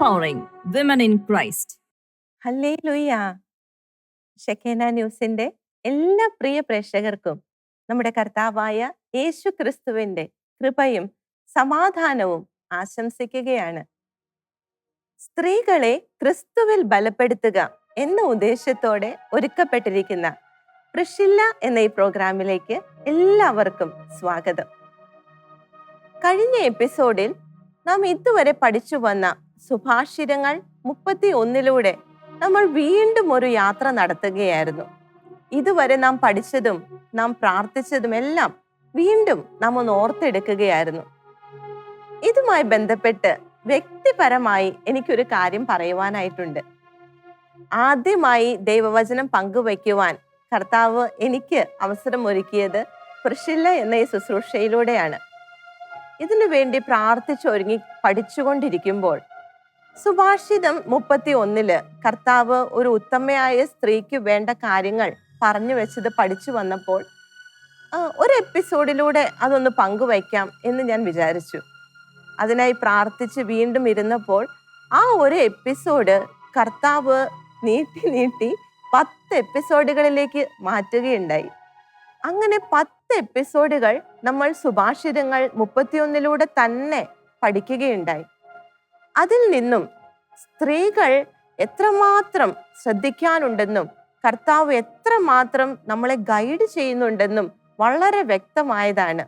empowering women in Christ. Hallelujah. Shekinah ന്യൂസിന്റെ എല്ലാ പ്രിയ പ്രേക്ഷകർക്കും നമ്മുടെ കർത്താവായ യേശു ക്രിസ്തുവിന്റെ കൃപയും സമാധാനവും ആശംസിക്കുകയാണ്. സ്ത്രീകളെ ക്രിസ്തുവിൽ ബലപ്പെടുത്തുക എന്ന ഉദ്ദേശത്തോടെ ഒരുക്കപ്പെട്ടിരിക്കുന്ന പ്രിഷില്ല എന്ന ഈ പ്രോഗ്രാമിലേക്ക് എല്ലാവർക്കും സ്വാഗതം. കഴിഞ്ഞ എപ്പിസോഡിൽ നാം ഇതുവരെ പഠിച്ചു വന്ന സുഭാഷിതങ്ങൾ 31 നമ്മൾ വീണ്ടും ഒരു യാത്ര നടത്തുകയായിരുന്നു. ഇതുവരെ നാം പഠിച്ചതും നാം പ്രാർത്ഥിച്ചതും എല്ലാം വീണ്ടും നാം ഒന്ന് ഓർത്തെടുക്കുകയായിരുന്നു. ഇതുമായി ബന്ധപ്പെട്ട് വ്യക്തിപരമായി എനിക്കൊരു കാര്യം പറയുവാനായിട്ടുണ്ട്. ആദ്യമായി ദൈവവചനം പങ്കുവയ്ക്കുവാൻ കർത്താവ് എനിക്ക് അവസരം ഒരുക്കിയത് പ്രിഷില്ല എന്ന ഈ ശുശ്രൂഷയിലൂടെയാണ്. ഇതിനു വേണ്ടി പ്രാർത്ഥിച്ചൊരുങ്ങി പഠിച്ചുകൊണ്ടിരിക്കുമ്പോൾ സുഭാഷിതം 31 കർത്താവ് ഒരു ഉത്തമയായ സ്ത്രീക്ക് വേണ്ട കാര്യങ്ങൾ പറഞ്ഞു വെച്ചത് പഠിച്ചു വന്നപ്പോൾ ഒരു എപ്പിസോഡിലൂടെ അതൊന്ന് പങ്കുവയ്ക്കാം എന്ന് ഞാൻ വിചാരിച്ചു. അതിനായി പ്രാർത്ഥിച്ച് വീണ്ടും ഇരുന്നപ്പോൾ ആ ഒരു എപ്പിസോഡ് കർത്താവ് നീട്ടി 10 എപ്പിസോഡുകളിലേക്ക് മാറ്റുകയുണ്ടായി. അങ്ങനെ 10 എപ്പിസോഡുകൾ നമ്മൾ സുഭാഷിതങ്ങൾ 31 തന്നെ പഠിക്കുകയുണ്ടായി. അതിൽ നിന്നും സ്ത്രീകൾ എത്രമാത്രം ശ്രദ്ധിക്കാനുണ്ടെന്നും കർത്താവ് എത്രമാത്രം നമ്മളെ ഗൈഡ് ചെയ്യുന്നുണ്ടെന്നും വളരെ വ്യക്തമായതാണ്.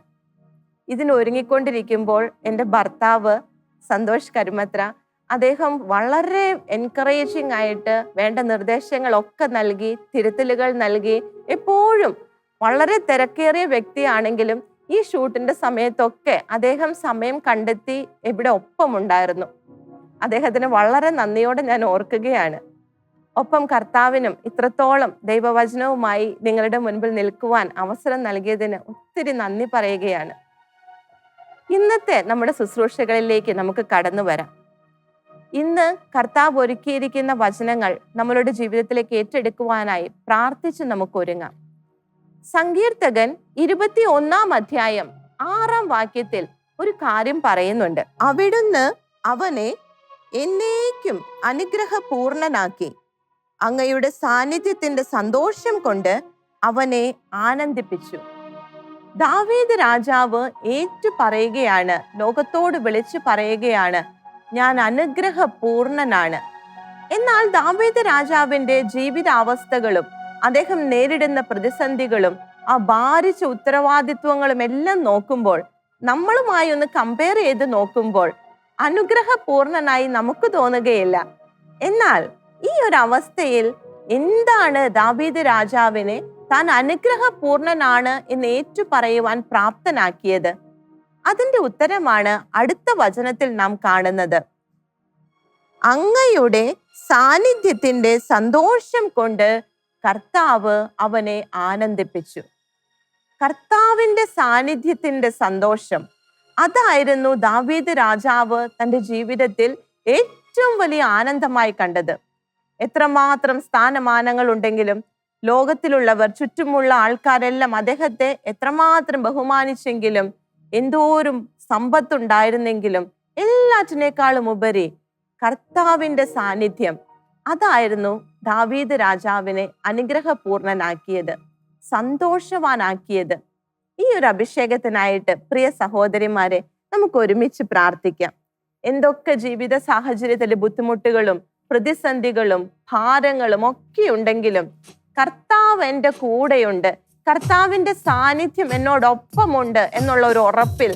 ഇതിനൊരുങ്ങിക്കൊണ്ടിരിക്കുമ്പോൾ എൻ്റെ ഭർത്താവ് സന്തോഷ് കരുമത്ര അദ്ദേഹം വളരെ എൻകറേജിങ് ആയിട്ട് വേണ്ട നിർദ്ദേശങ്ങളൊക്കെ നൽകി, തിരുത്തലുകൾ നൽകി. എപ്പോഴും വളരെ തിരക്കേറിയ വ്യക്തിയാണെങ്കിലും ഈ ഷൂട്ടിന്റെ സമയത്തൊക്കെ അദ്ദേഹം സമയം കണ്ടെത്തി ഇവിടെ ഒപ്പമുണ്ടായിരുന്നു. അദ്ദേഹത്തിന് വളരെ നന്ദിയോടെ ഞാൻ ഓർക്കുകയാണ്. ഒപ്പം കർത്താവിനും ഇത്രത്തോളം ദൈവവചനവുമായി നിങ്ങളുടെ മുൻപിൽ നിൽക്കുവാൻ അവസരം നൽകിയതിന് ഒത്തിരി നന്ദി പറയുകയാണ്. ഇന്നത്തെ നമ്മുടെ ശുശ്രൂഷകളിലേക്ക് നമുക്ക് കടന്നു വരാം. ഇന്ന് കർത്താവ് ഒരുക്കിയിരിക്കുന്ന വചനങ്ങൾ നമ്മളുടെ ജീവിതത്തിലേക്ക് ഏറ്റെടുക്കുവാനായി പ്രാർത്ഥിച്ച് നമുക്ക് ഒരുങ്ങാം. സങ്കീർത്തകൻ 21 അധ്യായം 6 വാക്യത്തിൽ ഒരു കാര്യം പറയുന്നുണ്ട്. അവിടുന്ന് അവനെ എന്നേക്കും അനുഗ്രഹപൂർണനാക്കി, അങ്ങയുടെ സാന്നിധ്യത്തിന്റെ സന്തോഷം കൊണ്ട് അവനെ ആനന്ദിപ്പിച്ചു. ദാവീദ് രാജാവ് ഏറ്റു പറയുകയാണ്, ലോകത്തോട് വിളിച്ചു പറയുകയാണ്, ഞാൻ അനുഗ്രഹപൂർണനാണ്. എന്നാൽ ദാവീദ് രാജാവിന്റെ ജീവിതാവസ്ഥകളും അദ്ദേഹം നേരിടുന്ന പ്രതിസന്ധികളും ആ ഭാരിച്ച ഉത്തരവാദിത്വങ്ങളും എല്ലാം നോക്കുമ്പോൾ, നമ്മളുമായി ഒന്ന് കമ്പയർ ചെയ്ത് നോക്കുമ്പോൾ അനുഗ്രഹപൂർണനായി നമുക്ക് തോന്നുകയില്ല. എന്നാൽ ഈ ഒരു അവസ്ഥയിൽ എന്താണ് ദാവീദ് രാജാവിനെ താൻ അനുഗ്രഹപൂർണനാണ് എന്ന് ഏറ്റു പറയുവാൻ പ്രാപ്തനാക്കിയത്? അതിന്റെ ഉത്തരമാണ് അടുത്ത വചനത്തിൽ നാം കാണുന്നത്. അങ്ങയുടെ സാന്നിധ്യത്തിന്റെ സന്തോഷം കൊണ്ട് കർത്താവ് അവനെ ആനന്ദിപ്പിച്ചു. കർത്താവിന്റെ സാന്നിധ്യത്തിന്റെ സന്തോഷം, അതായിരുന്നു ദാവീദ് രാജാവ് തന്റെ ജീവിതത്തിൽ ഏറ്റവും വലിയ ആനന്ദമായി കണ്ടത്. എത്രമാത്രം സ്ഥാനമാനങ്ങൾ ഉണ്ടെങ്കിലും ലോകത്തിലുള്ളവർ, ചുറ്റുമുള്ള ആൾക്കാരെല്ലാം അദ്ദേഹത്തെ എത്രമാത്രം ബഹുമാനിച്ചെങ്കിലും, എന്തോരം സമ്പത്തുണ്ടായിരുന്നെങ്കിലും എല്ലാറ്റിനേക്കാളും ഉപരി കർത്താവിന്റെ സാന്നിധ്യം, അതായിരുന്നു ദാവീദ് രാജാവിനെ അനുഗ്രഹപൂർണനാക്കിയത്, സന്തോഷവാനാക്കിയത്. ഈ ഒരു അഭിഷേകത്തിനായിട്ട് പ്രിയ സഹോദരിമാരെ നമുക്ക് ഒരുമിച്ച് പ്രാർത്ഥിക്കാം. എന്തൊക്കെ ജീവിത സാഹചര്യത്തിലെ ബുദ്ധിമുട്ടുകളും പ്രതിസന്ധികളും ഭാരങ്ങളും ഒക്കെ ഉണ്ടെങ്കിലും കർത്താവ് എൻ്റെ കൂടെയുണ്ട്, കർത്താവിന്റെ സാന്നിധ്യം എന്നോടൊപ്പമുണ്ട് എന്നുള്ള ഒരു ഉറപ്പിൽ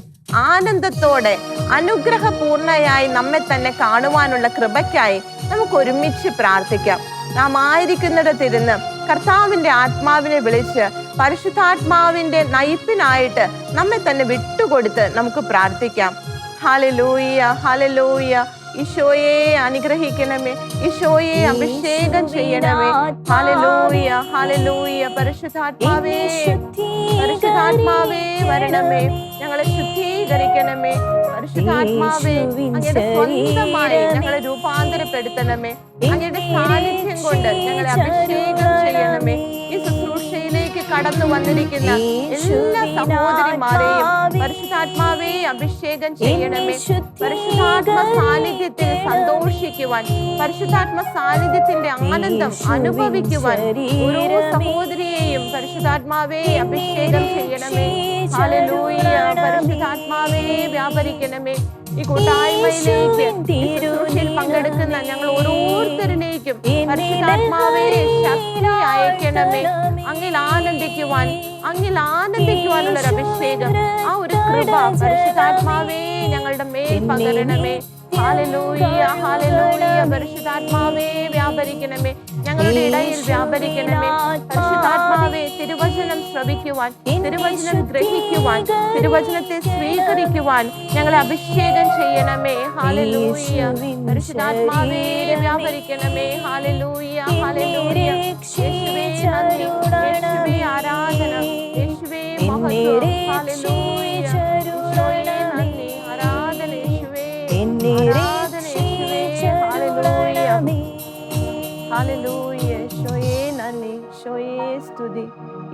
ആനന്ദത്തോടെ അനുഗ്രഹപൂർണയായി നമ്മെ തന്നെ കാണുവാനുള്ള കൃപയ്ക്കായി നമുക്ക് ഒരുമിച്ച് പ്രാർത്ഥിക്കാം. നാം ആയിരിക്കുന്നിടത്തിരുന്ന് കർത്താവിന്റെ ആത്മാവിനെ വിളിച്ച് പരിശുദ്ധാത്മാവിന്റെ നയിപ്പിനായിട്ട് നമ്മെ തന്നെ വിട്ടുകൊടുത്ത് നമുക്ക് പ്രാർത്ഥിക്കാം. Hallelujah, hallelujah. ഈശോയെ അനുഗ്രഹിക്കണമേ, ഈശോയെ അഭിഷേകം ചെയ്യണമേ. Hallelujah, hallelujah. പരിശുദ്ധാത്മാവേ, പരിശുദ്ധാത്മാവേ വരണമേ, ഞങ്ങളെ ശുദ്ധീകരിക്കണമേ. പരിശുദ്ധാത്മാവേ, അങ്ങയുടെ സ്വന്തമായി ഞങ്ങളെ രൂപാന്തരപ്പെടുത്തണമേ. അങ്ങയുടെ സാന്നിധ്യം കൊണ്ട് ഞങ്ങളെ അഭിഷേകം ചെയ്യണമേ. ഈ ശുശ്രൂഷയിലേക്ക് കടന്നു വന്നിരിക്കുന്ന എല്ലാ സഹോദരിമാരെയും പരിശുദ്ധാത്മാവേ അഭിഷേകം ചെയ്യണമേ. പരിശുദ്ധാത്മ സാന്നിധ്യത്തിൽ സന്തോഷിക്കുവാൻ, പരിശുദ്ധാത്മ സാന്നിധ്യത്തിന്റെ ആനന്ദം അനുഭവിക്കുവാൻ ഓരോ സഹോദരിയെയും പരിശുദ്ധാത്മാവേ അഭിഷേകം ചെയ്യണമേ. ഹല്ലേലൂയ. പരിശുദ്ധാത്മാവേ വ്യാപരിക്കണമേ. ഈ കൂട്ടായ്മയിലേക്ക് ശുശ്രൂഷയിൽ പങ്കെടുക്കുന്ന ഞങ്ങൾ ഓരോരുത്തരിലേക്കും പരിശുദ്ധാത്മാവേ ശക്തി അയക്കണമേ. അങ്ങിൽ ആനന്ദിക്കുവാനുള്ള ഒരു അഭിഷേകം, ആ ഒരു കൃപ പരിശുദ്ധാത്മാവേ ഞങ്ങളുടെ മേൽ പകരണമേ. Hallelujah, hallelujah. പരിശുദ്ധാത്മാവേ വ്യാപരിക്കണമേ, ഞങ്ങളുടെ ഇടയിൽ വ്യാപരിക്കണമേ. പരിശുദ്ധാത്മാവേ തിരുവചനം ശ്രവിക്കുവാൻ, തിരുവചനം ഗ്രഹിക്കുവാൻ, തിരുവചനത്തെ സ്വീകരിക്കുവാൻ ഞങ്ങളെ അഭിഷേകം ചെയ്യണമേ. ഹല്ലേലൂയ. പരിശുദ്ധാത്മാവേ വ്യാപരിക്കണമേ. Hallelujah, hallelujah. യേശുവേ നന്ദി, യേശുവേ ആരാധന, യേശുവേ മഹത്വം. ഹല്ലേലൂയ. യേശുവേ നന്ദി, ആരാധന യേശുവേ, ആരാധന യേശുവേ. Hallelujah, hallelujah. ഈശോയേ നന്ദി, ഈശോയേ സ്തുതി,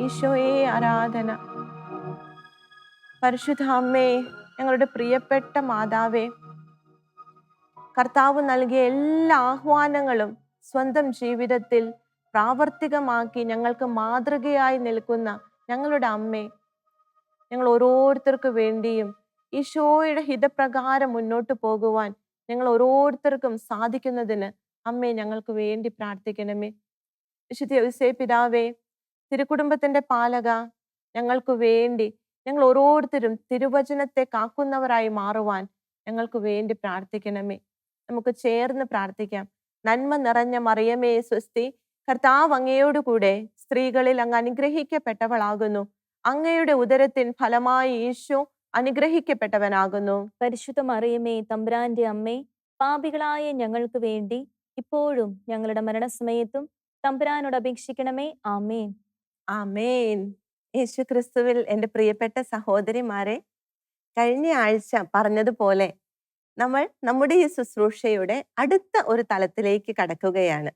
ഈശോയേ ആരാധന. പരിശുദ്ധ അമ്മേ, ഞങ്ങളുടെ പ്രിയപ്പെട്ട മാതാവേ, കർത്താവ് നൽകിയ എല്ലാ ആഹ്വാനങ്ങളും സ്വന്തം ജീവിതത്തിൽ പ്രാവർത്തികമാക്കി ഞങ്ങൾക്ക് മാതൃകയായി നിൽക്കുന്ന ഞങ്ങളുടെ അമ്മേ, ഞങ്ങൾ ഓരോരുത്തർക്ക് വേണ്ടിയും ഈശോയുടെ ഹിതപ്രകാരം മുന്നോട്ട് പോകുവാൻ ഞങ്ങൾ ഓരോരുത്തർക്കും സാധിക്കുന്നതിന് അമ്മേ ഞങ്ങൾക്ക് വേണ്ടി പ്രാർത്ഥിക്കണമേ. വിശുദ്ധ ഔസേപ്പ് പിതാവേ, തിരുക്കുടുംബത്തിന്റെ പാലക, ഞങ്ങൾക്ക് വേണ്ടി ഞങ്ങൾ ഓരോരുത്തരും തിരുവചനത്തെ കാക്കുന്നവരായി മാറുവാൻ ഞങ്ങൾക്ക് വേണ്ടി പ്രാർത്ഥിക്കണമേ. നമുക്ക് ചേർന്ന് പ്രാർത്ഥിക്കാം. നന്മ നിറഞ്ഞ മറിയമേ സ്വസ്തി, കർത്താവ് അങ്ങയോടുകൂടെ സ്ത്രീകളിൽ അങ്ങ് അനുഗ്രഹിക്കപ്പെട്ടവളാകുന്നു. അങ്ങയുടെ ഉദരത്തിൻ ഫലമായി ഈശോ അനുഗ്രഹിക്കപ്പെട്ടവനാകുന്നു. പരിശുദ്ധ മറിയമേ തമ്പുരാന്റെ അമ്മേ, പാപികളായ ഞങ്ങൾക്ക് വേണ്ടി ഇപ്പോഴും ഞങ്ങളുടെ മരണസമയത്തും തമ്പുരാനോട് അപേക്ഷിക്കണമേ. ആമേൻ, ആമേൻ. യേശു ക്രിസ്തുവിൽ എൻ്റെ പ്രിയപ്പെട്ട സഹോദരിമാരെ, കഴിഞ്ഞ ആഴ്ച പറഞ്ഞതുപോലെ നമ്മൾ നമ്മുടെ ഈ ശുശ്രൂഷയുടെ അടുത്ത ഒരു തലത്തിലേക്ക് കടക്കുകയാണ്.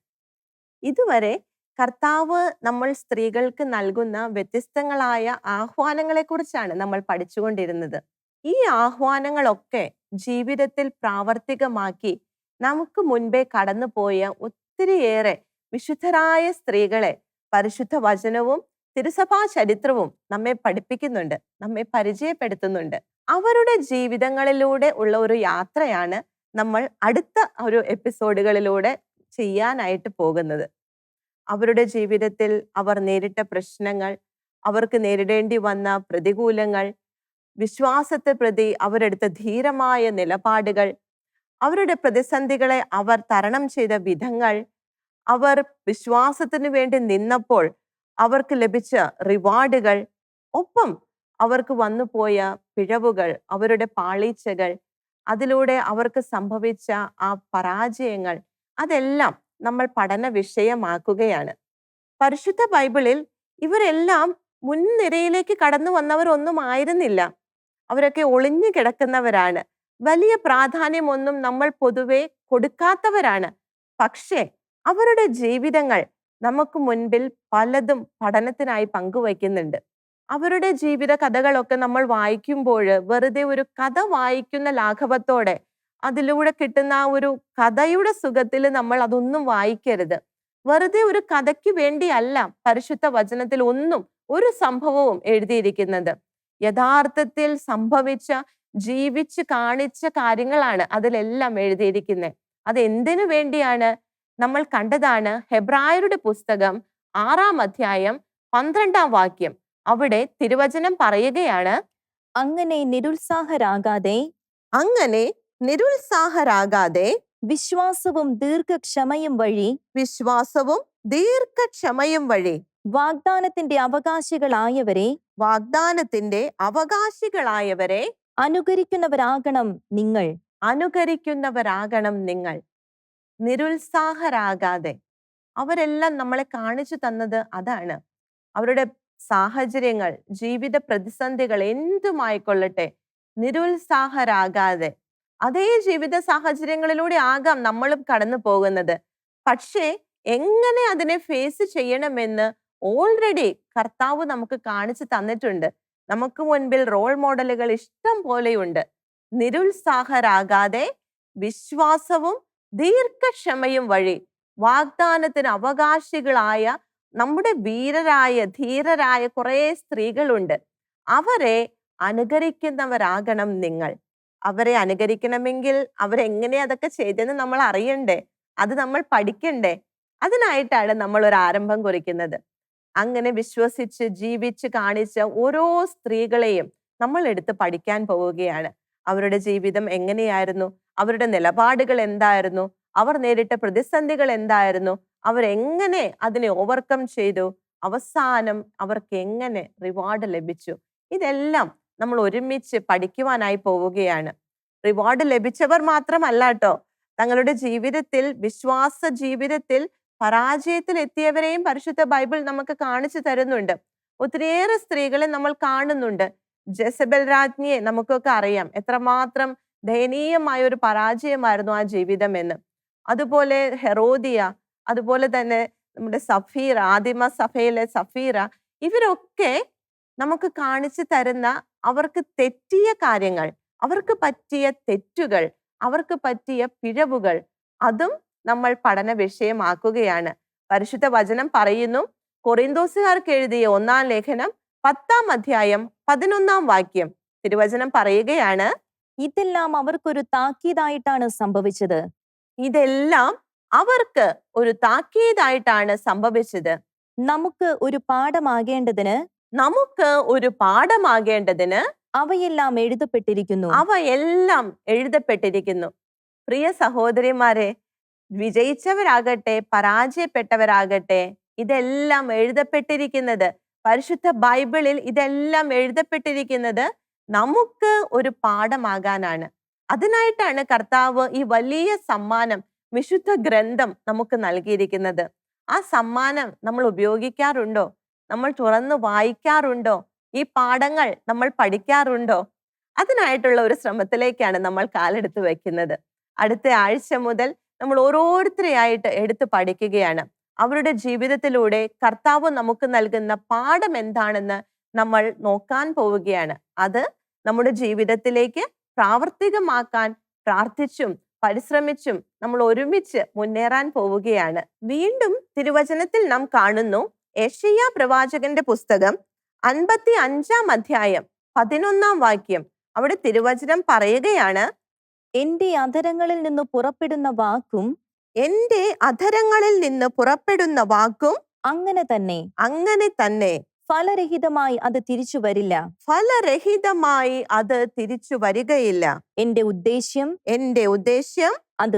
ഇതുവരെ കർത്താവ് നമ്മൾ സ്ത്രീകൾക്ക് നൽകുന്ന വ്യത്യസ്തങ്ങളായ ആഹ്വാനങ്ങളെ കുറിച്ചാണ് നമ്മൾ പഠിച്ചുകൊണ്ടിരുന്നത്. ഈ ആഹ്വാനങ്ങളൊക്കെ ജീവിതത്തിൽ പ്രാവർത്തികമാക്കി നമുക്ക് മുൻപേ കടന്നുപോയ ഒത്തിരിയേറെ വിശുദ്ധരായ സ്ത്രീകളെ പരിശുദ്ധ വചനവും തിരുസഭാ ചരിത്രവും നമ്മെ പഠിപ്പിക്കുന്നുണ്ട്, നമ്മെ പരിചയപ്പെടുത്തുന്നുണ്ട്. അവരുടെ ജീവിതങ്ങളിലൂടെ ഉള്ള ഒരു യാത്രയാണ് നമ്മൾ അടുത്ത ഒരു എപ്പിസോഡുകളിലൂടെ ചെയ്യാനായിട്ട് പോകുന്നത്. അവരുടെ ജീവിതത്തിൽ അവർ നേരിട്ട പ്രശ്നങ്ങൾ, അവർക്ക് നേരിടേണ്ടി വന്ന പ്രതികൂലങ്ങൾ, വിശ്വാസത്തെ പ്രതി അവരെടുത്ത ധീരമായ നിലപാടുകൾ, അവരുടെ പ്രതിസന്ധികളെ അവർ തരണം ചെയ്ത വിധങ്ങൾ, അവർ വിശ്വാസത്തിന് വേണ്ടി നിന്നപ്പോൾ അവർക്ക് ലഭിച്ച റിവാർഡുകൾ, ഒപ്പം അവർക്ക് വന്നുപോയ പിഴവുകൾ, അവരുടെ പാളീച്ചകൾ, അതിലൂടെ അവർക്ക് സംഭവിച്ച ആ പരാജയങ്ങൾ, അതെല്ലാം നമ്മൾ പഠന വിഷയമാക്കുകയാണ്. പരിശുദ്ധ ബൈബിളിൽ ഇവരെല്ലാം മുൻനിരയിലേക്ക് കടന്നു വന്നവരൊന്നും ആയിരുന്നില്ല. അവരൊക്കെ ഒളിഞ്ഞു കിടക്കുന്നവരാണ്. വലിയ പ്രാധാന്യമൊന്നും നമ്മൾ പൊതുവെ കൊടുക്കാത്തവരാണ്. പക്ഷേ അവരുടെ ജീവിതങ്ങൾ നമുക്ക് മുൻപിൽ പലതും പഠനത്തിനായി പങ്കുവയ്ക്കുന്നുണ്ട്. അവരുടെ ജീവിത കഥകളൊക്കെ നമ്മൾ വായിക്കുമ്പോൾ വെറുതെ ഒരു കഥ വായിക്കുന്ന ലാഘവത്തോടെ, അതിലൂടെ കിട്ടുന്ന ആ ഒരു കഥയുടെ സുഖത്തിൽ നമ്മൾ അതൊന്നും വായിക്കരുത്. വെറുതെ ഒരു കഥയ്ക്ക് വേണ്ടിയല്ല പരിശുദ്ധ വചനത്തിൽ ഒന്നും ഒരു സംഭവവും എഴുതിയിരിക്കുന്നത്. യഥാർത്ഥത്തിൽ സംഭവിച്ച, ജീവിച്ച് കാണിച്ച കാര്യങ്ങളാണ് അതിലെല്ലാം എഴുതിയിരിക്കുന്നത്. അത് എന്തിനു വേണ്ടിയാണ്? നമ്മൾ കണ്ടതാണ് ഹെബ്രായരുടെ പുസ്തകം 6-ാം അധ്യായം 12-ാം വാക്യം. അവിടെ തിരുവചനം പറയുകയാണ്, അങ്ങനെ നിരുത്സാഹരാകാതെ വിശ്വാസവും ദീർഘക്ഷമയും വഴി വാഗ്ദാനത്തിന്റെ അവകാശികളായവരെ അനുകരിക്കുന്നവരാകണം നിങ്ങൾ. നിരുത്സാഹരാകാതെ. അവരെല്ലാം നമ്മളെ കാണിച്ചു തന്നത് അതാണ്. അവരുടെ സാഹചര്യങ്ങൾ, ജീവിത പ്രതിസന്ധികൾ എന്തുമായിക്കൊള്ളട്ടെ, നിരുത്സാഹരാകാതെ. അതേ ജീവിത സാഹചര്യങ്ങളിലൂടെ ആകാം നമ്മളും കടന്നു പോകുന്നത്. പക്ഷേ എങ്ങനെ അതിനെ ഫേസ് ചെയ്യണമെന്ന് ഓൾറെഡി കർത്താവ് നമുക്ക് കാണിച്ചു തന്നിട്ടുണ്ട്. നമുക്ക് മുൻപിൽ റോൾ മോഡലുകൾ ഇഷ്ടം പോലെയുണ്ട്. നിരുത്സാഹരാകാതെ വിശ്വാസവും ദീർഘക്ഷമയും വഴി വാഗ്ദാനത്തിന് അവകാശികളായ നമ്മുടെ വീരരായ ധീരരായ കുറെ സ്ത്രീകളുണ്ട്. അവരെ അനുകരിക്കുന്നവരാകണം നിങ്ങൾ. അവരെ അനുകരിക്കണമെങ്കിൽ അവരെങ്ങനെ അതൊക്കെ ചെയ്തെന്ന് നമ്മൾ അറിയണ്ടേ? അത് നമ്മൾ പഠിക്കണ്ടേ? അതിനായിട്ടാണ് നമ്മൾ ഒരു ആരംഭം കുറിക്കുന്നത്. അങ്ങനെ വിശ്വസിച്ച് ജീവിച്ച് കാണിച്ച ഓരോ സ്ത്രീകളെയും നമ്മൾ എടുത്ത് പഠിക്കാൻ പോവുകയാണ്. അവരുടെ ജീവിതം എങ്ങനെയായിരുന്നു? അവരുടെ നിലപാടുകൾ എന്തായിരുന്നു? അവർ നേരിട്ട പ്രതിസന്ധികൾ എന്തായിരുന്നു? അവരെങ്ങനെ അതിനെ ഓവർകം ചെയ്തു? അവസാനം അവർക്ക് എങ്ങനെ റിവാർഡ് ലഭിച്ചു? ഇതെല്ലാം നമ്മൾ ഒരുമിച്ച് പഠിക്കുവാനായി പോവുകയാണ്. റിവാർഡ് ലഭിച്ചവർ മാത്രമല്ല കേട്ടോ, തങ്ങളുടെ ജീവിതത്തിൽ വിശ്വാസ ജീവിതത്തിൽ പരാജയത്തിൽ എത്തിയവരെയും പരിശുദ്ധ ബൈബിൾ നമുക്ക് കാണിച്ചു തരുന്നുണ്ട്. ഒത്തിരിയേറെ സ്ത്രീകളെ നമ്മൾ കാണുന്നുണ്ട്. ജെസബൽ രാജ്ഞിയെ നമുക്കൊക്കെ അറിയാം, എത്രമാത്രം ദയനീയമായ ഒരു പരാജയമായിരുന്നു ആ ജീവിതം എന്ന്. അതുപോലെ ഹെറോദിയ, അതുപോലെ തന്നെ നമ്മുടെ സഫീറ, ആദിമ സഭയിലെ സഫീറ, ഇവരൊക്കെ നമുക്ക് കാണിച്ചു തരുന്ന അവർക്ക് തെറ്റിയ കാര്യങ്ങൾ, അവർക്ക് പറ്റിയ തെറ്റുകൾ, അവർക്ക് പറ്റിയ പിഴവുകൾ, അതും നമ്മൾ പഠന വിഷയമാക്കുകയാണ്. പരിശുദ്ധ വചനം പറയുന്നു, കൊറിന്തോസുകാർക്ക് എഴുതിയ 1-ാം ലേഖനം 10-ാം അധ്യായം 11-ാം വാക്യം. തിരുവചനം പറയുകയാണ്, ഇതെല്ലാം അവർക്കൊരു താക്കീതായിട്ടാണ് സംഭവിച്ചത്. ഇതെല്ലാം അവർക്ക് ഒരു താക്കീതായിട്ടാണ് സംഭവിച്ചത്. നമുക്ക് ഒരു പാഠമാകേണ്ടതിന് നമുക്ക് ഒരു പാഠമാകേണ്ടതിന് അവയെല്ലാം എഴുതപ്പെട്ടിരിക്കുന്നു. അവയെല്ലാം എഴുതപ്പെട്ടിരിക്കുന്നു. പ്രിയ സഹോദരിമാരെ, വിജയിച്ചവരാകട്ടെ പരാജയപ്പെട്ടവരാകട്ടെ, ഇതെല്ലാം എഴുതപ്പെട്ടിരിക്കുന്നത്, പരിശുദ്ധ ബൈബിളിൽ ഇതെല്ലാം എഴുതപ്പെട്ടിരിക്കുന്നത് നമുക്ക് ഒരു പാഠമാകാനാണ്. അതിനായിട്ടാണ് കർത്താവ് ഈ വലിയ സമ്മാനം, വിശുദ്ധ ഗ്രന്ഥം നമുക്ക് നൽകിയിരിക്കുന്നത്. ആ സമ്മാനം നമ്മൾ ഉപയോഗിക്കാറുണ്ടോ? നമ്മൾ തുറന്ന് വായിക്കാറുണ്ടോ? ഈ പാഠങ്ങൾ നമ്മൾ പഠിക്കാറുണ്ടോ? അതിനായിട്ടുള്ള ഒരു ശ്രമത്തിലേക്കാണ് നമ്മൾ കാലെടുത്ത് വെക്കുന്നത്. അടുത്ത ആഴ്ച മുതൽ നമ്മൾ ഓരോരുത്തരെയായിട്ട് എടുത്ത് പഠിക്കുകയാണ്. അവരുടെ ജീവിതത്തിലൂടെ കർത്താവ് നമുക്ക് നൽകുന്ന പാഠം എന്താണെന്ന് നമ്മൾ നോക്കാൻ പോവുകയാണ്. അത് നമ്മുടെ ജീവിതത്തിലേക്ക് പ്രാവർത്തികമാക്കാൻ പ്രാർത്ഥിച്ചും പരിശ്രമിച്ചും നമ്മൾ ഒരുമിച്ച് മുന്നേറാൻ പോവുകയാണ്. വീണ്ടും തിരുവചനത്തിൽ നാം കാണുന്നു, യെശയ്യാ പ്രവാചകന്റെ പുസ്തകം 55-ാം അധ്യായം 11-ാം വാക്യം. അവിടെ തിരുവചനം പറയുകയാണ്, എന്റെ അധരങ്ങളിൽ നിന്ന് പുറപ്പെടുന്ന വാക്കും എന്റെ അധരങ്ങളിൽ നിന്ന് പുറപ്പെടുന്ന വാക്കും അങ്ങനെ തന്നെ അങ്ങനെ തന്നെ ഫലരഹിതമായി അത് തിരിച്ചു വരില്ല. ഫലരഹിതമായി അത് തിരിച്ചു വരികയില്ല. എന്റെ ഉദ്ദേശ്യം അത്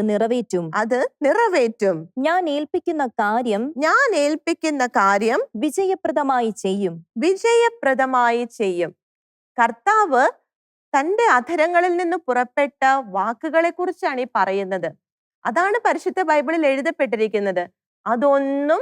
നിറവേറ്റും. ഞാൻ ഏൽപ്പിക്കുന്ന കാര്യം വിജയപ്രദമായി ചെയ്യും. കർത്താവ് തന്റെ അധരങ്ങളിൽ നിന്ന് പുറപ്പെട്ട വാക്കുകളെ കുറിച്ചാണ് ഈ പറയുന്നത്. അതാണ് പരിശുദ്ധ ബൈബിളിൽ എഴുതപ്പെട്ടിരിക്കുന്നത്. അതൊന്നും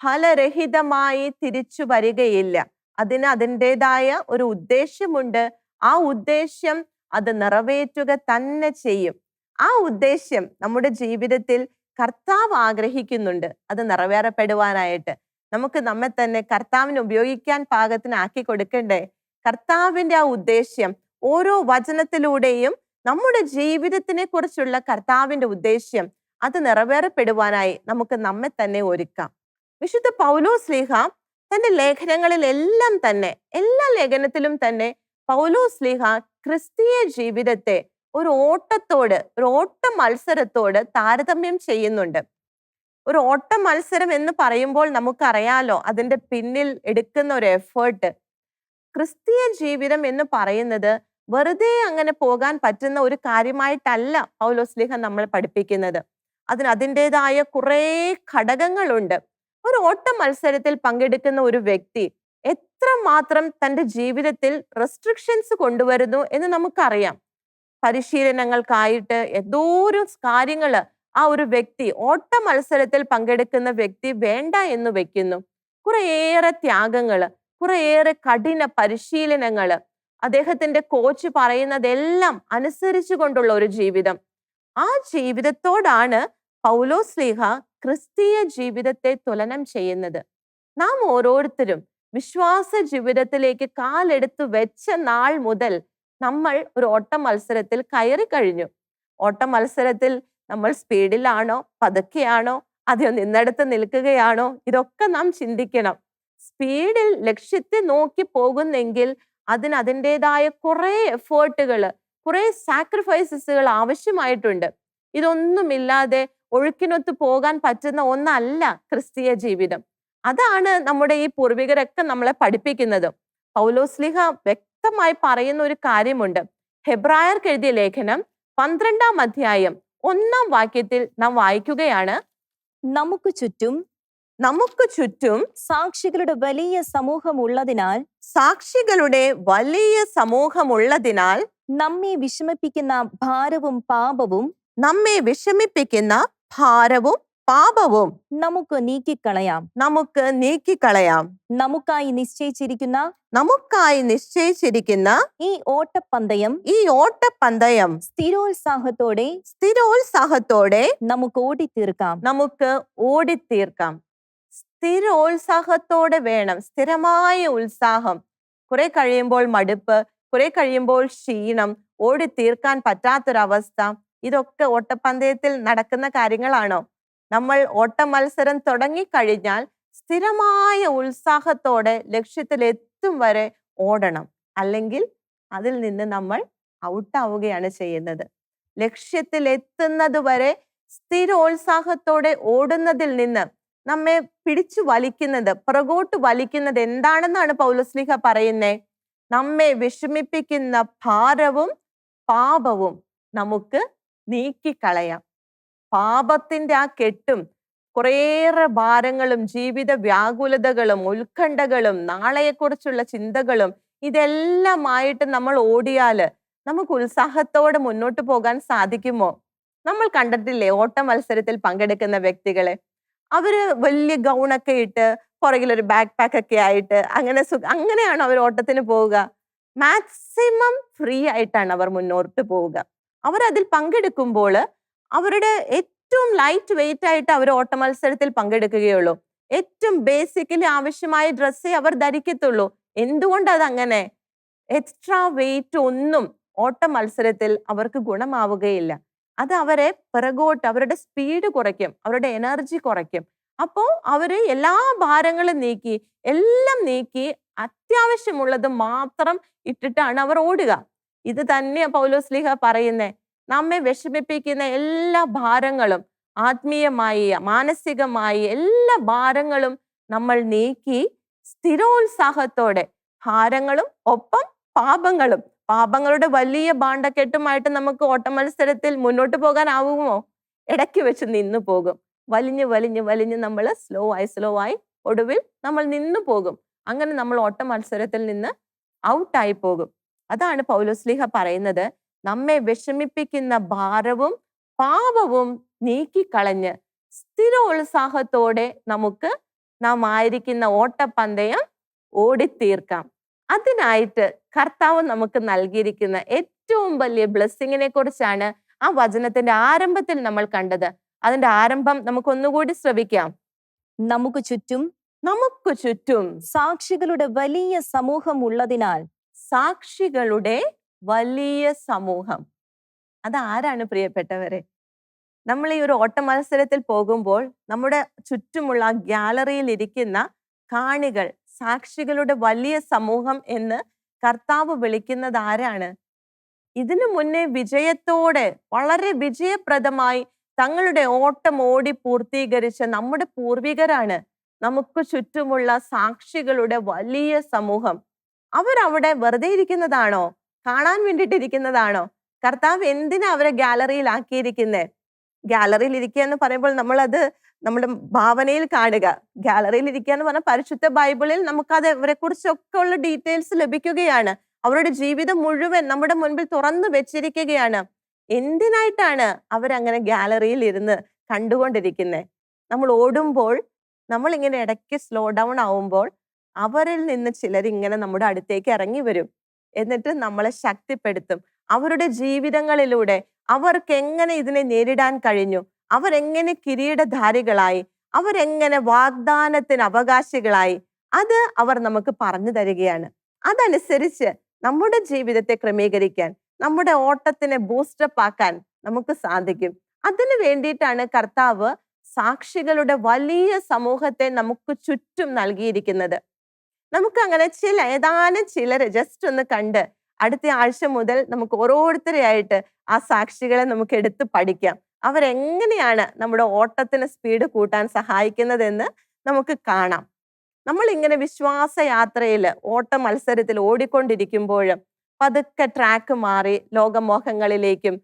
ഫലരഹിതമായി തിരിച്ചു വരികയില്ല. അതിന് അതിൻ്റെതായ ഒരു ഉദ്ദേശ്യമുണ്ട്. ആ ഉദ്ദേശ്യം അത് നിറവേറ്റുക തന്നെ ചെയ്യും. ആ ഉദ്ദേശ്യം നമ്മുടെ ജീവിതത്തിൽ കർത്താവ് ആഗ്രഹിക്കുന്നുണ്ട്. അത് നിറവേറപ്പെടുവാനായിട്ട് നമുക്ക് നമ്മെ തന്നെ കർത്താവിന് ഉപയോഗിക്കാൻ പാകത്തിനാക്കി കൊടുക്കണ്ടേ? കർത്താവിന്റെ ആ ഉദ്ദേശ്യം ഓരോ വചനത്തിലൂടെയും നമ്മുടെ ജീവിതത്തിനെ കുറിച്ചുള്ള കർത്താവിന്റെ ഉദ്ദേശ്യം അത് നിറവേറപ്പെടുവാനായി നമുക്ക് നമ്മെ തന്നെ ഒരുക്കാം. വിശുദ്ധ പൗലോസ് ശ്ലീഹ തന്റെ ലേഖനങ്ങളിൽ എല്ലാ ലേഖനത്തിലും തന്നെ പൗലോസ് ശ്ലീഹ ക്രിസ്തീയ ജീവിതത്തെ ഒരു ഓട്ട മത്സരത്തോട് താരതമ്യം ചെയ്യുന്നുണ്ട്. ഒരു ഓട്ട മത്സരം എന്ന് പറയുമ്പോൾ നമുക്കറിയാലോ അതിന്റെ പിന്നിൽ എടുക്കുന്ന ഒരു എഫേർട്ട്. ക്രിസ്തീയ ജീവിതം എന്ന് പറയുന്നത് വെറുതെ അങ്ങനെ പോകാൻ പറ്റുന്ന ഒരു കാര്യമായിട്ടല്ല പൗലോസ് ശ്ലീഹ നമ്മളെ പഠിപ്പിക്കുന്നത്. അതിൻ്റെതായ കുറേ ഘടകങ്ങളുണ്ട്. ഒരു ഓട്ട മത്സരത്തിൽ പങ്കെടുക്കുന്ന ഒരു വ്യക്തി എത്രമാത്രം തൻ്റെ ജീവിതത്തിൽ റെസ്ട്രിക്ഷൻസ് കൊണ്ടുവരുന്നു എന്ന് നമുക്കറിയാം. പരിശീലനങ്ങൾക്കായിട്ട് എന്തോരം കാര്യങ്ങള് ആ ഒരു വ്യക്തി, ഓട്ട മത്സരത്തിൽ പങ്കെടുക്കുന്ന വ്യക്തി വേണ്ട എന്ന് വെക്കുന്നു. കുറേയേറെ ത്യാഗങ്ങള്, കുറേയേറെ കഠിന പരിശീലനങ്ങള്, അദ്ദേഹത്തിന്റെ കോച്ച് പറയുന്നതെല്ലാം അനുസരിച്ചു കൊണ്ടുള്ള ഒരു ജീവിതം. ആ ജീവിതത്തോടാണ് പൗലോസ് ശ്ലീഹ ക്രിസ്തീയ ജീവിതത്തെ തുലനം ചെയ്യുന്നത്. നാം ഓരോരുത്തരും വിശ്വാസ ജീവിതത്തിലേക്ക് കാലെടുത്ത് വെച്ച നാൾ മുതൽ നമ്മൾ ഒരു ഓട്ട മത്സരത്തിൽ കയറി കഴിഞ്ഞു. ഓട്ട മത്സരത്തിൽ നമ്മൾ സ്പീഡിലാണോ, പതുക്കെയാണോ, അതെയോ നിന്നിടത്ത് നിൽക്കുകയാണോ? ഇതൊക്കെ നാം ചിന്തിക്കണം. സ്പീഡിൽ ലക്ഷ്യത്തെ നോക്കി പോകുന്നെങ്കിൽ അതിന് അതിൻ്റെതായ കുറെ എഫേർട്ടുകൾ, കുറെ സാക്രിഫൈസസുകൾ ആവശ്യമായിട്ടുണ്ട്. ഇതൊന്നുമില്ലാതെ ഒഴുക്കിനൊത്ത് പോകാൻ പറ്റുന്ന ഒന്നല്ല ക്രിസ്തീയ ജീവിതം. അതാണ് നമ്മുടെ ഈ പൂർവികരൊക്കെ നമ്മളെ പഠിപ്പിക്കുന്നത്. പൗലോസ്ലിഹ വ്യക്തമായി പറയുന്ന ഒരു കാര്യമുണ്ട്. ഹെബ്രായർക്ക് എഴുതിയ ലേഖനം 12-ാം അധ്യായം 1-ാം വാക്യത്തിൽ നാം വായിക്കുകയാണ്, നമുക്ക് ചുറ്റും സാക്ഷികളുടെ വലിയ സമൂഹമുള്ളതിനാൽ നമ്മെ വിഷമിപ്പിക്കുന്ന ഭാരവും പാപവും നമുക്ക് നീക്കിക്കളയാം. നമുക്കായി നിശ്ചയിച്ചിരിക്കുന്ന ഈ ഓട്ടപ്പന്തയം സ്ഥിരോത്സാഹത്തോടെ നമുക്ക് ഓടിത്തീർക്കാം. സ്ഥിരോത്സാഹത്തോടെ വേണം, സ്ഥിരമായ ഉത്സാഹം. കുറെ കഴിയുമ്പോൾ മടുപ്പ്, കുറെ കഴിയുമ്പോൾ ക്ഷീണം, ഓടിത്തീർക്കാൻ പറ്റാത്തൊരവസ്ഥ. ഇതൊക്കെ ഓട്ടപ്പന്തയത്തിൽ നടക്കുന്ന കാര്യങ്ങളാണോ? നമ്മൾ ഓട്ട മത്സരം തുടങ്ങിക്കഴിഞ്ഞാൽ സ്ഥിരമായ ഉത്സാഹത്തോടെ ലക്ഷ്യത്തിലെത്തും വരെ ഓടണം. അല്ലെങ്കിൽ അതിൽ നിന്ന് നമ്മൾ ഔട്ടാവുകയാണ് ചെയ്യുന്നത്. ലക്ഷ്യത്തിലെത്തുന്നത് വരെ സ്ഥിരോത്സാഹത്തോടെ ഓടുന്നതിൽ നിന്ന് നമ്മെ പിടിച്ചു വലിക്കുന്നത്, പുറകോട്ട് വലിക്കുന്നത് എന്താണെന്നാണ് പൗലോസ്ലിഹ പറയുന്നേ? നമ്മെ വിഷമിപ്പിക്കുന്ന ഭാരവും പാപവും നമുക്ക് നീക്കിക്കളയാം. പാപത്തിന്റെ ആ കെട്ടും കുറേയേറെ ഭാരങ്ങളും ജീവിത വ്യാകുലതകളും ഉത്കണ്ഠകളും നാളെയെക്കുറിച്ചുള്ള ചിന്തകളും ഇതെല്ലാമായിട്ട് നമ്മൾ ഓടിയാല് നമുക്ക് ഉത്സാഹത്തോടെ മുന്നോട്ട് പോകാൻ സാധിക്കുമോ? നമ്മൾ കണ്ടിട്ടില്ലേ ഓട്ട മത്സരത്തിൽ പങ്കെടുക്കുന്ന വ്യക്തികളെ? അവര് വലിയ ഗൗണൊക്കെ ഇട്ട് പുറകിലൊരു ബാക്ക് പാക്ക് ഒക്കെ ആയിട്ട് അങ്ങനെയാണ് അവർ ഓട്ടത്തിന് പോവുക. മാക്സിമം ഫ്രീ ആയിട്ടാണ് അവർ മുന്നോട്ട് പോവുക. അവർ അതിൽ പങ്കെടുക്കുമ്പോൾ അവരുടെ ഏറ്റവും ലൈറ്റ് വെയിറ്റ് ആയിട്ട് അവർ ഓട്ട മത്സരത്തിൽ പങ്കെടുക്കുകയുള്ളൂ. ഏറ്റവും ബേസിക്കലി ആവശ്യമായ ഡ്രസ്സേ അവർ ധരിക്കത്തുള്ളൂ. എന്തുകൊണ്ട് അതങ്ങനെ? എക്സ്ട്രാ വെയിറ്റ് ഒന്നും ഓട്ട മത്സരത്തിൽ അവർക്ക് ഗുണമാവുകയില്ല. അത് അവരെ പിറകോട്ട്, അവരുടെ സ്പീഡ് കുറയ്ക്കും, അവരുടെ എനർജി കുറയ്ക്കും. അപ്പോ അവര് എല്ലാ ഭാരങ്ങളും നീക്കി, എല്ലാം നീക്കി അത്യാവശ്യമുള്ളത് മാത്രം ഇട്ടിട്ടാണ് അവർ ഓടുക. ഇത് തന്നെയാ പൗലോസ്ലിഹ പറയുന്നേ. നമ്മെ വിഷമിപ്പിക്കുന്ന എല്ലാ ഭാരങ്ങളും, ആത്മീയമായി മാനസികമായി എല്ലാ ഭാരങ്ങളും നമ്മൾ നീക്കി സ്ഥിരോത്സാഹത്തോടെ, ഭാരങ്ങളും ഒപ്പം പാപങ്ങളുടെ വലിയ ഭാണ്ഡക്കെട്ടുമായിട്ട് നമുക്ക് ഓട്ടമത്സരത്തിൽ മുന്നോട്ട് പോകാനാവുമോ? ഇടയ്ക്ക് വെച്ച് നിന്നു പോകും. വലിഞ്ഞ് നമ്മൾ സ്ലോ ആയി ഒടുവിൽ നമ്മൾ നിന്നു പോകും. അങ്ങനെ നമ്മൾ ഓട്ട മത്സരത്തിൽ നിന്ന് ഔട്ടായി പോകും. അതാണ് പൗലോസ്ലിഹ പറയുന്നത്. നമ്മെ വിഷമിപ്പിക്കുന്ന ഭാരവും പാപവും നീക്കിക്കളഞ്ഞ് സ്ഥിരോത്സാഹത്തോടെ നമുക്ക് നാം ആയിരിക്കുന്ന ഓട്ടപ്പന്തയം ഓടിത്തീർക്കാം. അതിനായിട്ട് കർത്താവ് നമുക്ക് നൽകിയിരിക്കുന്ന ഏറ്റവും വലിയ ബ്ലെസ്സിങ്ങിനെ കുറിച്ചാണ് ആ വചനത്തിന്റെ ആരംഭത്തിൽ നമ്മൾ കണ്ടത്. അതിന്റെ ആരംഭം നമുക്കൊന്നുകൂടി ശ്രവിക്കാം. നമുക്ക് ചുറ്റും സാക്ഷികളുടെ വലിയ സമൂഹം ഉള്ളതിനാൽ. സാക്ഷികളുടെ വലിയ സമൂഹം. അതാരാണ് പ്രിയപ്പെട്ടവരെ? നമ്മൾ ഈ ഒരു ഓട്ട മത്സരത്തിൽ പോകുമ്പോൾ നമ്മുടെ ചുറ്റുമുള്ള ഗ്യാലറിയിൽ ഇരിക്കുന്ന കാണികൾ സാക്ഷികളുടെ വലിയ സമൂഹം എന്ന് കർത്താവ് വിളിക്കുന്നത് ആരാണ്? ഇതിനു മുന്നേ വിജയത്തോടെ വളരെ വിജയപ്രദമായി തങ്ങളുടെ ഓട്ടം ഓടി പൂർത്തീകരിച്ച നമ്മുടെ പൂർവികരാണ് നമുക്ക് ചുറ്റുമുള്ള സാക്ഷികളുടെ വലിയ സമൂഹം. അവരവിടെ വെറുതെ ഇരിക്കുന്നതാണോ? കാണാൻ വേണ്ടിയിട്ടിരിക്കുന്നതാണോ? കർത്താവ് എന്തിനാ അവരെ ഗാലറിയിൽ ആക്കിയിരിക്കുന്നേ? ഗാലറിയിൽ ഇരിക്കുക എന്ന് പറയുമ്പോൾ നമ്മൾ അത് നമ്മുടെ ഭാവനയിൽ കാണുക. ഗാലറിയിൽ ഇരിക്കുക എന്ന് പറഞ്ഞാൽ പരിശുദ്ധ ബൈബിളിൽ നമുക്കത് അവരെ കുറിച്ചൊക്കെ ഉള്ള ഡീറ്റെയിൽസ് ലഭിക്കുകയാണ്. അവരുടെ ജീവിതം മുഴുവൻ നമ്മുടെ മുൻപിൽ തുറന്നു വെച്ചിരിക്കുകയാണ്. എന്തിനായിട്ടാണ് അവരങ്ങനെ ഗാലറിയിൽ ഇരുന്ന് കണ്ടുകൊണ്ടിരിക്കുന്നത്? നമ്മൾ ഓടുമ്പോൾ നമ്മൾ ഇങ്ങനെ ഇടയ്ക്ക് സ്ലോ ഡൗൺ ആവുമ്പോൾ അവരിൽ നിന്ന് ചിലരിങ്ങനെ നമ്മുടെ അടുത്തേക്ക് ഇറങ്ങി വരും. എന്നിട്ട് നമ്മളെ ശക്തിപ്പെടുത്തും. അവരുടെ ജീവിതങ്ങളിലൂടെ അവർക്ക് എങ്ങനെ ഇതിനെ നേരിടാൻ കഴിഞ്ഞു, അവരെങ്ങനെ കിരീടധാരികളായി, അവരെങ്ങനെ വാഗ്ദാനത്തിന് അവകാശികളായി, അത് അവർ നമുക്ക് പറഞ്ഞു തരികയാണ്. അതനുസരിച്ച് നമ്മുടെ ജീവിതത്തെ ക്രമീകരിക്കാൻ, നമ്മുടെ ഓട്ടത്തിനെ ബൂസ്റ്റപ്പ് ആക്കാൻ നമുക്ക് സാധിക്കും. അതിനു വേണ്ടിയിട്ടാണ് കർത്താവ് സാക്ഷികളുടെ വലിയ സമൂഹത്തെ നമുക്ക് ചുറ്റും നൽകിയിരിക്കുന്നത്. നമുക്ക് അങ്ങനെ ഏതാനും ചിലരെ ജസ്റ്റ് ഒന്ന് കണ്ട് അടുത്ത ആഴ്ച മുതൽ നമുക്ക് ഓരോരുത്തരെയായിട്ട് ആ സാക്ഷികളെ നമുക്ക് എടുത്ത് പഠിക്കാം. അവരെങ്ങനെയാണ് നമ്മുടെ ഓട്ടത്തിന് സ്പീഡ് കൂട്ടാൻ സഹായിക്കുന്നതെന്ന് നമുക്ക് കാണാം. നമ്മൾ ഇങ്ങനെ വിശ്വാസ യാത്രയിൽ ഓട്ട മത്സരത്തിൽ ഓടിക്കൊണ്ടിരിക്കുമ്പോൾ പതുക്കെ ട്രാക്ക് മാറി ലോകമോഹങ്ങളിലേക്കും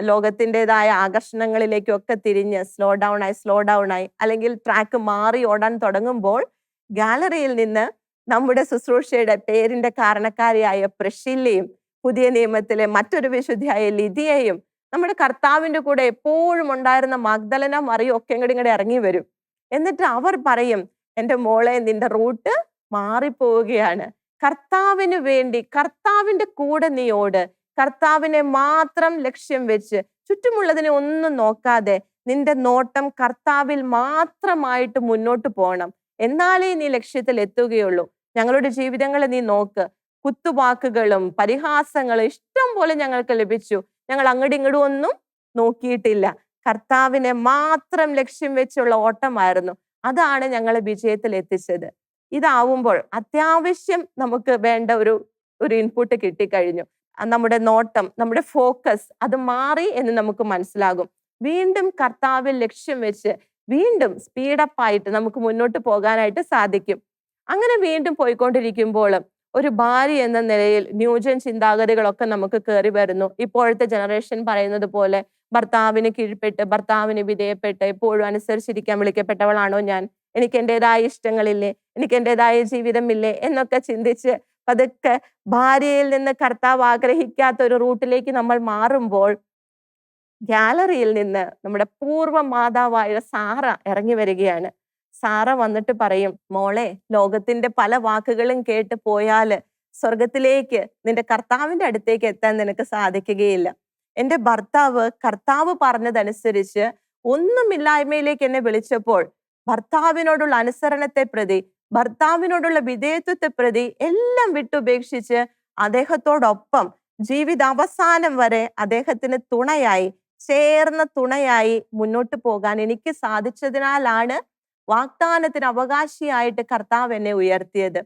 ലോകത്തിൻ്റെതായ ആകർഷണങ്ങളിലേക്കും ഒക്കെ തിരിഞ്ഞ് സ്ലോ ഡൗൺ ആയി അല്ലെങ്കിൽ ട്രാക്ക് മാറി ഓടാൻ തുടങ്ങുമ്പോൾ ഗാലറിയിൽ നിന്ന് നമ്മുടെ ശുശ്രൂഷയുടെ പേരിന്റെ കാരണക്കാരിയായ പ്രഷില്ലയും പുതിയ നിയമത്തിലെ മറ്റൊരു വിശുദ്ധിയായ ലിദിയയും നമ്മുടെ കർത്താവിന്റെ കൂടെ എപ്പോഴും ഉണ്ടായിരുന്ന മഗ്ദലന മറിയും ഒക്കെ ഇങ്ങോട്ട് ഇറങ്ങി വരും. എന്നിട്ട് അവർ പറയും, എൻ്റെ മോളെ, നിന്റെ റൂട്ട് മാറിപ്പോവുകയാണ്. കർത്താവിന് വേണ്ടി കർത്താവിന്റെ കൂടെ നീ ഓട്. കർത്താവിനെ മാത്രം ലക്ഷ്യം വെച്ച് ചുറ്റുമുള്ളതിനെ ഒന്നും നോക്കാതെ നിന്റെ നോട്ടം കർത്താവിൽ മാത്രമായിട്ട് മുന്നോട്ട് പോകണം. എന്നാലേ നീ ലക്ഷ്യത്തിൽ എത്തുകയുള്ളൂ. ഞങ്ങളുടെ ജീവിതങ്ങളെ നീ നോക്ക്. കുത്തുവാക്കുകളും പരിഹാസങ്ങളും ഇഷ്ടം പോലെ ഞങ്ങൾക്ക് ലഭിച്ചു. ഞങ്ങൾ അങ്ങോട്ടും ഇങ്ങോട്ടും ഒന്നും നോക്കിയിട്ടില്ല. കർത്താവിനെ മാത്രം ലക്ഷ്യം വെച്ചുള്ള ഓട്ടമായിരുന്നു. അതാണ് ഞങ്ങളെ വിജയത്തിൽ എത്തിച്ചത്. ഇതാവുമ്പോൾ അത്യാവശ്യം നമുക്ക് വേണ്ട ഒരു ഇൻപുട്ട് കിട്ടിക്കഴിഞ്ഞു. നമ്മുടെ നോട്ടം, നമ്മുടെ ഫോക്കസ് അത് മാറി എന്ന് നമുക്ക് മനസ്സിലാകും. വീണ്ടും കർത്താവിൽ ലക്ഷ്യം വെച്ച് വീണ്ടും സ്പീഡപ്പായിട്ട് നമുക്ക് മുന്നോട്ട് പോകാനായിട്ട് സാധിക്കും. അങ്ങനെ വീണ്ടും പോയിക്കൊണ്ടിരിക്കുമ്പോൾ ഒരു ഭാര്യ എന്ന നിലയിൽ ന്യൂജൻ ചിന്താഗതികളൊക്കെ നമുക്ക് കയറി വരുന്നു. ഇപ്പോഴത്തെ ജനറേഷൻ പറയുന്നത് പോലെ ഭർത്താവിന് കീഴ്പ്പെട്ട്, ഭർത്താവിന് വിധേയപ്പെട്ട് എപ്പോഴും അനുസരിച്ചിരിക്കാൻ വിളിക്കപ്പെട്ടവളാണോ ഞാൻ? എനിക്ക് എൻ്റെതായ ഇഷ്ടങ്ങളില്ലേ? എനിക്ക് എൻ്റെതായ ജീവിതമില്ലേ? എന്നൊക്കെ ചിന്തിച്ച് പതുക്കെ ഭാര്യയിൽ നിന്ന് കർത്താവ് ആഗ്രഹിക്കാത്ത ഒരു റൂട്ടിലേക്ക് നമ്മൾ മാറുമ്പോൾ ഗാലറിയിൽ നിന്ന് നമ്മുടെ പൂർവ്വ മാതാവായ സാറ ഇറങ്ങി വരികയാണ്. സാറ വന്നിട്ട് പറയും, മോളെ, ലോകത്തിന്റെ പല വാക്കുകളും കേട്ട് പോയാല് സ്വർഗത്തിലേക്ക്, നിന്റെ കർത്താവിന്റെ അടുത്തേക്ക് എത്താൻ നിനക്ക് സാധിക്കുകയില്ല. എൻ്റെ കർത്താവ് പറഞ്ഞതനുസരിച്ച് ഒന്നുമില്ലായ്മയിലേക്ക് എന്നെ വിളിച്ചപ്പോൾ ഭർത്താവിനോടുള്ള അനുസരണത്തെ പ്രതി, ഭർത്താവിനോടുള്ള വിധേയത്വത്തെ പ്രതി എല്ലാം വിട്ടുപേക്ഷിച്ച് അദ്ദേഹത്തോടൊപ്പം ജീവിതാവസാനം വരെ അദ്ദേഹത്തിന് ചേർന്ന തുണയായി മുന്നോട്ട് പോകാൻ എനിക്ക് സാധിച്ചതിനാലാണ് വാഗ്ദാനത്തിന് അവകാശിയായിട്ട് കർത്താവ് എന്നെ ഉയർത്തിയത്.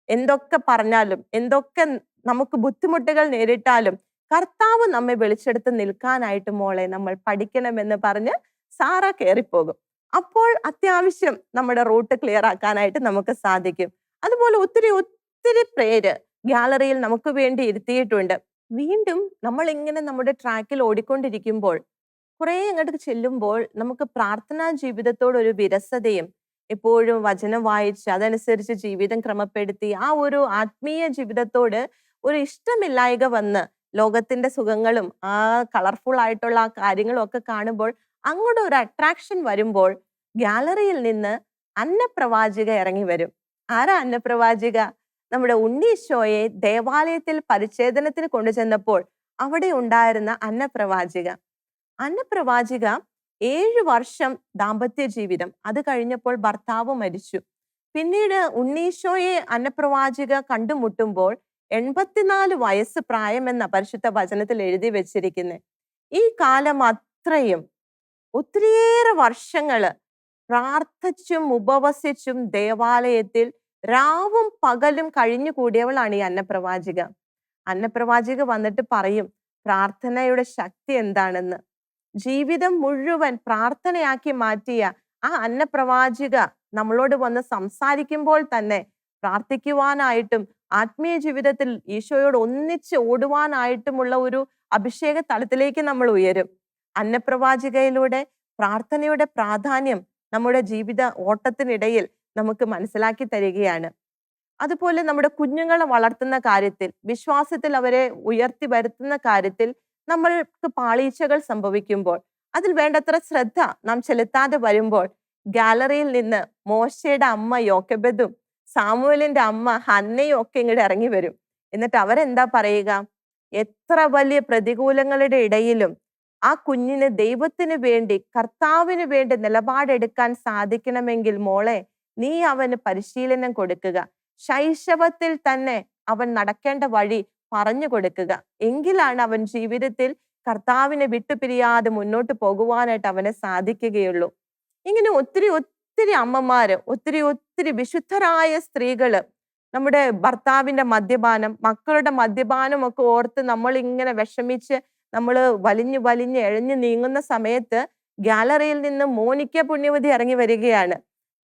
എന്തൊക്കെ പറഞ്ഞാലും, എന്തൊക്കെ നമുക്ക് ബുദ്ധിമുട്ടുകൾ നേരിട്ടാലും കർത്താവ് നമ്മെ വിളിച്ചെടുത്ത് നിൽക്കാനായിട്ട് മോളെ നമ്മൾ പഠിക്കണമെന്ന് പറഞ്ഞ് സാറ കയറിപ്പോകും. അപ്പോൾ അത്യാവശ്യം നമ്മുടെ റൂട്ട് ക്ലിയർ ആക്കാനായിട്ട് നമുക്ക് സാധിക്കും. അതുപോലെ ഒത്തിരി പേര് ഗാലറിയിൽ നമുക്ക് വേണ്ടി ഇരുത്തിയിട്ടുണ്ട്. വീണ്ടും നമ്മൾ ഇങ്ങനെ നമ്മുടെ ട്രാക്കിൽ ഓടിക്കൊണ്ടിരിക്കുമ്പോൾ കുറെ അങ്ങോട്ട് ചെല്ലുമ്പോൾ നമുക്ക് പ്രാർത്ഥനാ ജീവിതത്തോടൊരു വിരസതയും, എപ്പോഴും വചനം വായിച്ച് അതനുസരിച്ച് ജീവിതം ക്രമപ്പെടുത്തി ആ ഒരു ആത്മീയ ജീവിതത്തോട് ഒരു ഇഷ്ടമില്ലായ്ക വന്ന് ലോകത്തിന്റെ സുഖങ്ങളും ആ കളർഫുൾ ആയിട്ടുള്ള ആ കാര്യങ്ങളും ഒക്കെ കാണുമ്പോൾ അങ്ങോട്ട് ഒരു അട്രാക്ഷൻ വരുമ്പോൾ ഗാലറിയിൽ നിന്ന് അന്നപ്രവാചിക ഇറങ്ങി വരും. ആരാ അന്നപ്രവാചിക? നമ്മുടെ ഉണ്ണീശോയെ ദേവാലയത്തിൽ പരിച്ഛേദനത്തിന് കൊണ്ടുചെന്നപ്പോൾ അവിടെ ഉണ്ടായിരുന്ന അന്നപ്രവാചിക 7 വർഷം ദാമ്പത്യ ജീവിതം, അത് കഴിഞ്ഞപ്പോൾ ഭർത്താവ് മരിച്ചു. പിന്നീട് ഉണ്ണീശോയെ അന്നപ്രവാചിക കണ്ടുമുട്ടുമ്പോൾ 84 വയസ്സ് പ്രായമെന്ന പരിശുദ്ധ വചനത്തിൽ എഴുതി വെച്ചിരിക്കുന്നത്. ഈ കാലം അത്രയും ഒത്തിരിയേറെ വർഷങ്ങള് പ്രാർത്ഥിച്ചും ഉപവസിച്ചും ദേവാലയത്തിൽ രാവും പകലും കഴിഞ്ഞു കൂടിയവളാണ് ഈ അന്നപ്രവാചിക വന്നിട്ട് പറയും പ്രാർത്ഥനയുടെ ശക്തി എന്താണെന്ന്. ജീവിതം മുഴുവൻ പ്രാർത്ഥനയാക്കി മാറ്റിയ ആ അന്നപ്രവാചിക നമ്മളോട് വന്ന് സംസാരിക്കുമ്പോൾ തന്നെ പ്രാർത്ഥിക്കുവാനായിട്ടും ആത്മീയ ജീവിതത്തിൽ ഈശോയോട് ഒന്നിച്ച് ഓടുവാനായിട്ടുമുള്ള ഒരു അഭിഷേക തലത്തിലേക്ക് നമ്മൾ ഉയരും. അന്നപ്രവാചികയിലൂടെ പ്രാർത്ഥനയുടെ പ്രാധാന്യം നമ്മുടെ ജീവിത ഓട്ടത്തിനിടയിൽ നമുക്ക് മനസ്സിലാക്കി തരികയാണ്. അതുപോലെ നമ്മുടെ കുഞ്ഞുങ്ങളെ വളർത്തുന്ന കാര്യത്തിൽ, വിശ്വാസത്തിൽ അവരെ ഉയർത്തി വരുത്തുന്ന കാര്യത്തിൽ നമ്മൾക്ക് പാളീച്ചകൾ സംഭവിക്കുമ്പോൾ, അതിൽ വേണ്ടത്ര ശ്രദ്ധ നാം ചെലുത്താതെ വരുമ്പോൾ ഗാലറിയിൽ നിന്ന് മോശയുടെ അമ്മ യോക്കെബെദും സാമുവേലിന്റെ അമ്മ ഹന്നയും ഒക്കെ ഇങ്ങോട്ട് ഇറങ്ങി വരും. എന്നിട്ട് അവരെന്താ പറയുക? എത്ര വലിയ പ്രതികൂലങ്ങളുടെ ഇടയിലും ആ കുഞ്ഞിന് ദൈവത്തിന് വേണ്ടി, കർത്താവിന് വേണ്ടി നിലപാടെടുക്കാൻ സാധിക്കണമെങ്കിൽ മോളെ, നീ അവന് പരിശീലനം കൊടുക്കുക. ശൈശവത്തിൽ തന്നെ അവൻ നടക്കേണ്ട വഴി പറഞ്ഞു കൊടുക്കുക. എങ്കിലാണ് അവൻ ജീവിതത്തിൽ കർത്താവിനെ വിട്ടുപിരിയാതെ മുന്നോട്ട് പോകുവാനായിട്ട് അവന് സാധിക്കുകയുള്ളൂ. ഇങ്ങനെ ഒത്തിരി ഒത്തിരി അമ്മമാര്, ഒത്തിരി ഒത്തിരി വിശുദ്ധരായ സ്ത്രീകള് നമ്മുടെ ഭർത്താവിന്റെ മദ്യപാനം, മക്കളുടെ മദ്യപാനം ഒക്കെ ഓർത്ത് നമ്മൾ ഇങ്ങനെ വിഷമിച്ച് നമ്മൾ വലിഞ്ഞ് എഴഞ്ഞു നീങ്ങുന്ന സമയത്ത് ഗാലറിയിൽ നിന്ന് മോനിക്ക പുണ്യവതി ഇറങ്ങി വരികയാണ്.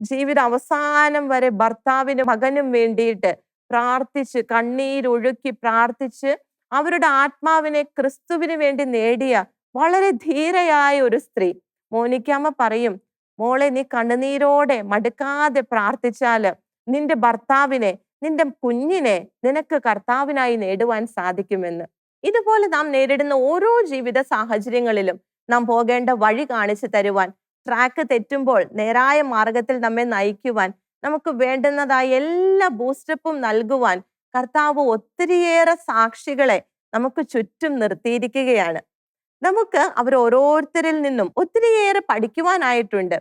ജീവിത അവസാനം വരെ ഭർത്താവിനും മകനും വേണ്ടിയിട്ട് പ്രാർത്ഥിച്ച്, കണ്ണീരൊഴുക്കി പ്രാർത്ഥിച്ച് അവരുടെ ആത്മാവിനെ ക്രിസ്തുവിന് വേണ്ടി നേടിയ വളരെ ധീരയായ ഒരു സ്ത്രീ. മോനിക്കാമ്മ പറയും, മോളെ, നീ കണ്ണുനീരോടെ മടുക്കാതെ പ്രാർത്ഥിച്ചാല് നിന്റെ ഭർത്താവിനെ, നിന്റെ കുഞ്ഞിനെ നിനക്ക് കർത്താവിനായി നേടുവാൻ സാധിക്കുമെന്ന്. ഇതുപോലെ നാം നേരിടുന്ന ഓരോ ജീവിത സാഹചര്യങ്ങളിലും നാം പോകേണ്ട വഴി കാണിച്ചു തരുവാൻ, ട്രാക്ക് തെറ്റുമ്പോൾ നേരായ മാർഗത്തിൽ നമ്മെ നയിക്കുവാൻ, നമുക്ക് വേണ്ടുന്നതായ എല്ലാ ബൂസ്റ്റപ്പും നൽകുവാൻ കർത്താവ് ഒത്തിരിയേറെ സാക്ഷികളെ നമുക്ക് ചുറ്റും നിർത്തിയിരിക്കുകയാണ്. നമുക്ക് അവർ ഓരോരുത്തരിൽ നിന്നും ഒത്തിരിയേറെ പഠിക്കുവാനായിട്ടുണ്ട്.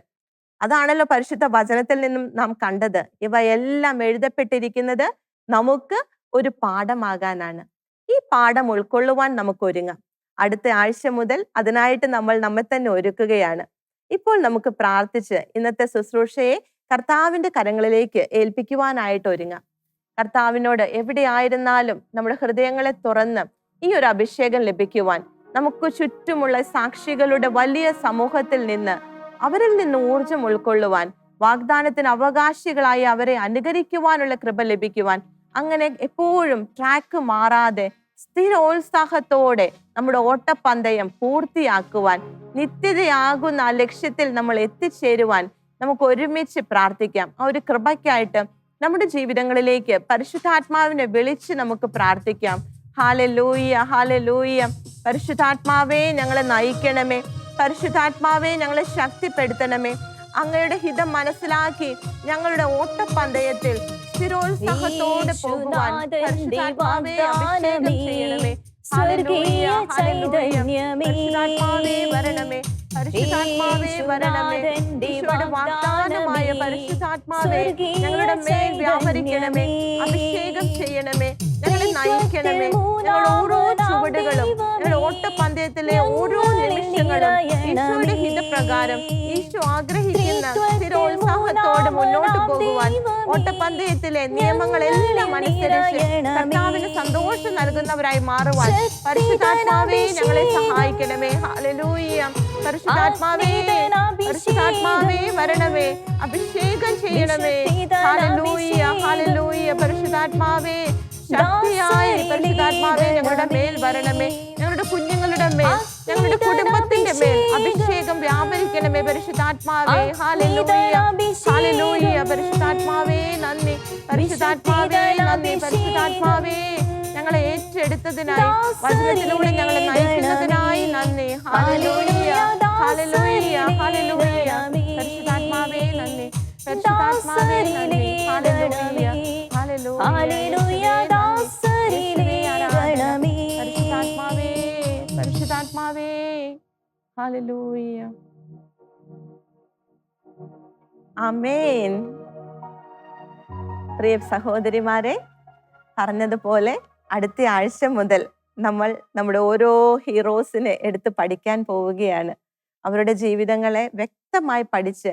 അതാണല്ലോ പരിശുദ്ധ വചനത്തിൽ നിന്നും നാം കണ്ടത്. ഇവയെല്ലാം എഴുതപ്പെട്ടിരിക്കുന്നത് നമുക്ക് ഒരു പാഠമാകാനാണ്. ഈ പാഠം ഉൾക്കൊള്ളുവാൻ നമുക്ക് ഒരുങ്ങാം. അടുത്ത ആഴ്ച മുതൽ അതിനായിട്ട് നമ്മൾ നമ്മെ തന്നെ ഒരുക്കുകയാണ്. ഇപ്പോൾ നമുക്ക് പ്രാർത്ഥിച്ച് ഇന്നത്തെ ശുശ്രൂഷയെ കർത്താവിന്റെ കരങ്ങളിലേക്ക് ഏൽപ്പിക്കുവാനായിട്ട് ഒരുങ്ങാം. കർത്താവിനോട് എവിടെയായിരുന്നാലും നമ്മുടെ ഹൃദയങ്ങളെ തുറന്ന് ഈ ഒരു അഭിഷേകം ലഭിക്കുവാൻ, നമുക്ക് ചുറ്റുമുള്ള സാക്ഷികളുടെ വലിയ സമൂഹത്തിൽ നിന്ന് അവരിൽ നിന്ന് ഊർജം ഉൾക്കൊള്ളുവാൻ, വാഗ്ദാനത്തിന് അവകാശികളായി അവരെ അനുകരിക്കുവാനുള്ള കൃപ ലഭിക്കുവാൻ, അങ്ങനെ എപ്പോഴും ട്രാക്ക് മാറാതെ സ്ഥിരോത്സാഹത്തോടെ നമ്മുടെ ഓട്ടപ്പന്തയം പൂർത്തിയാക്കുവാൻ, നിത്യതയാകുന്ന ആ ലക്ഷ്യത്തിൽ നമ്മൾ എത്തിച്ചേരുവാൻ നമുക്ക് ഒരുമിച്ച് പ്രാർത്ഥിക്കാം. ആ ഒരു കൃപയ്ക്കായിട്ട് നമ്മുടെ ജീവിതങ്ങളിലേക്ക് പരിശുദ്ധാത്മാവിനെ വിളിച്ച് നമുക്ക് പ്രാർത്ഥിക്കാം. Hallelujah, hallelujah. പരിശുദ്ധാത്മാവേ, ഞങ്ങളെ നയിക്കണമേ. പരിശുദ്ധാത്മാവേ, ഞങ്ങളെ ശക്തിപ്പെടുത്തണമേ. അങ്ങയുടെ ഹിതം മനസ്സിലാക്കി ഞങ്ങളുടെ ഓട്ടപ്പന്തയത്തിൽ സ്ഥിരോത്സാഹത്തോടെ പോകുവാൻ പരിശുദ്ധാത്മാവേ അഭിഷേകം ചെയ്യണമേ. Hallelujah, hallelujah. പരിശുദ്ധാത്മാവേ വരണമേ, പരിശുദ്ധാത്മാവേ വരണമേ. ഈശോയുടെ വാഗ്ദാനമായ പരിശുദ്ധാത്മാവേ ഞങ്ങളുടെ മേൽ വ്യാപരിക്കണമേ, അഭിഷേകം ചെയ്യണമേ, ഞങ്ങളെ നയിക്കണമേ. ഞങ്ങളുടെ ഓരോ ചുവടുകളും, ഞങ്ങളുടെ ഓട്ടപ്പന്തയത്തിലെ ഓരോ നിമിഷങ്ങളും ഈശോയുടെ ഹിതപ്രകാരം, ഈശോ ആഗ്രഹിക്കുന്ന സ്ഥിരോത്സാഹത്തോടെ മുന്നോട്ട് പോകുവാൻ, ഓട്ടപ്പന്തയത്തിലെ നിയമങ്ങളെല്ലാം അനുസരിച്ച് കർത്താവിന് സന്തോഷം നൽകുന്നവരായി മാറുവാൻ പരിശുദ്ധാത്മാവേ ഞങ്ങളെ സഹായിക്കണമേ. ഹല്ലേലൂയ. പരിശുദ്ധാത്മാവേ, പരിശുദ്ധാത്മാവേ വരണമേ, അഭിഷേകം ചെയ്യണമേ. Hallelujah, hallelujah. പരിശുദ്ധാത്മാവേ, ശക്തിയായ പരിശുദ്ധാത്മാവേ ഞങ്ങളുടെ മേൽ വരണമേ. ഞങ്ങളുടെ കുഞ്ഞുങ്ങളുടെ മേൽ, ഞങ്ങളുടെ കുടുംബത്തിന്റെ മേൽ അഭിഷേകം വ്യാപരിക്കണമേ പരിശുദ്ധാത്മാവേ. Hallelujah, hallelujah. പരിശുദ്ധാത്മാവേ നന്ദി, പരിശുദ്ധാത്മാവേ നന്ദി. പരിശുദ്ധാത്മാവേ, ഞങ്ങളെ ഏറ്റെടുത്തതിനായി, വചനത്തിലൂടെ ഞങ്ങളെ നയിക്കുന്നതിനായി നന്ദി. Hallelujah, hallelujah, hallelujah. പരിശുദ്ധാത്മാവേ നന്ദി, പരിശുദ്ധാത്മാവേ നന്ദി. Hallelujah, hallelujah. പരിശുദ്ധാത്മാവേ, പരിശുദ്ധാത്മാവേ, ഹല്ലേലൂയ. ആമേൻ. പ്രിയ സഹോദരിമാരെ, പറഞ്ഞതുപോലെ അടുത്ത ആഴ്ച മുതൽ നമ്മൾ നമ്മുടെ ഓരോ ഹീറോസിനെ എടുത്ത് പഠിക്കാൻ പോവുകയാണ്. അവരുടെ ജീവിതങ്ങളെ വ്യക്തമായി പഠിച്ച്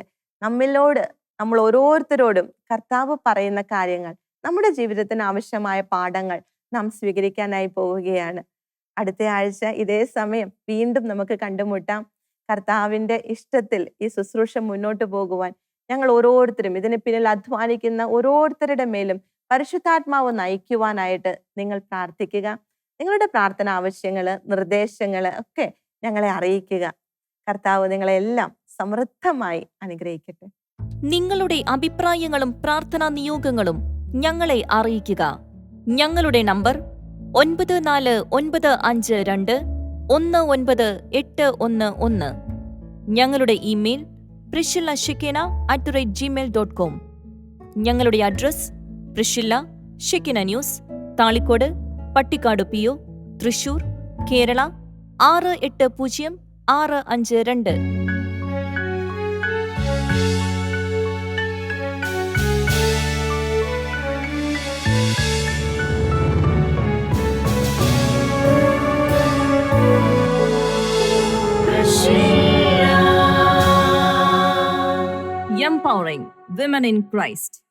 നമ്മൾ ഓരോരുത്തരോടും കർത്താവ് പറയുന്ന കാര്യങ്ങൾ, നമ്മുടെ ജീവിതത്തിന് ആവശ്യമായ പാഠങ്ങൾ നാം സ്വീകരിക്കാനായി പോവുകയാണ്. അടുത്ത ആഴ്ച ഇതേ സമയം വീണ്ടും നമുക്ക് കണ്ടുമുട്ടാം. കർത്താവിന്റെ ഇഷ്ടത്തിൽ ഈ ശുശ്രൂഷ മുന്നോട്ട് പോകുവാൻ ഞങ്ങൾ ഓരോരുത്തരും, ഇതിന് പിന്നിൽ അധ്വാനിക്കുന്ന ഓരോരുത്തരുടെ മേലും പരിശുദ്ധാത്മാവ് നയിക്കുവാനായിട്ട് നിങ്ങൾ പ്രാർത്ഥിക്കുക. നിങ്ങളുടെ പ്രാർത്ഥന ആവശ്യങ്ങള്, നിർദ്ദേശങ്ങള് ഒക്കെ ഞങ്ങളെ അറിയിക്കുക. കർത്താവ് നിങ്ങളെല്ലാം സമൃദ്ധമായി അനുഗ്രഹിക്കട്ടെ. നിങ്ങളുടെ അഭിപ്രായങ്ങളും പ്രാർത്ഥനാ നിയോഗങ്ങളും ഞങ്ങളെ അറിയിക്കുക. ഞങ്ങളുടെ നമ്പർ 9495219811. ഞങ്ങളുടെ ഇമെയിൽ priscilla@gmail.com. ഞങ്ങളുടെ address പ്രിഷില്ല Shekinah news, Thalikkode, Pattikkad PO, Thrissur, Kerala 6800 652. Empowering women in Christ.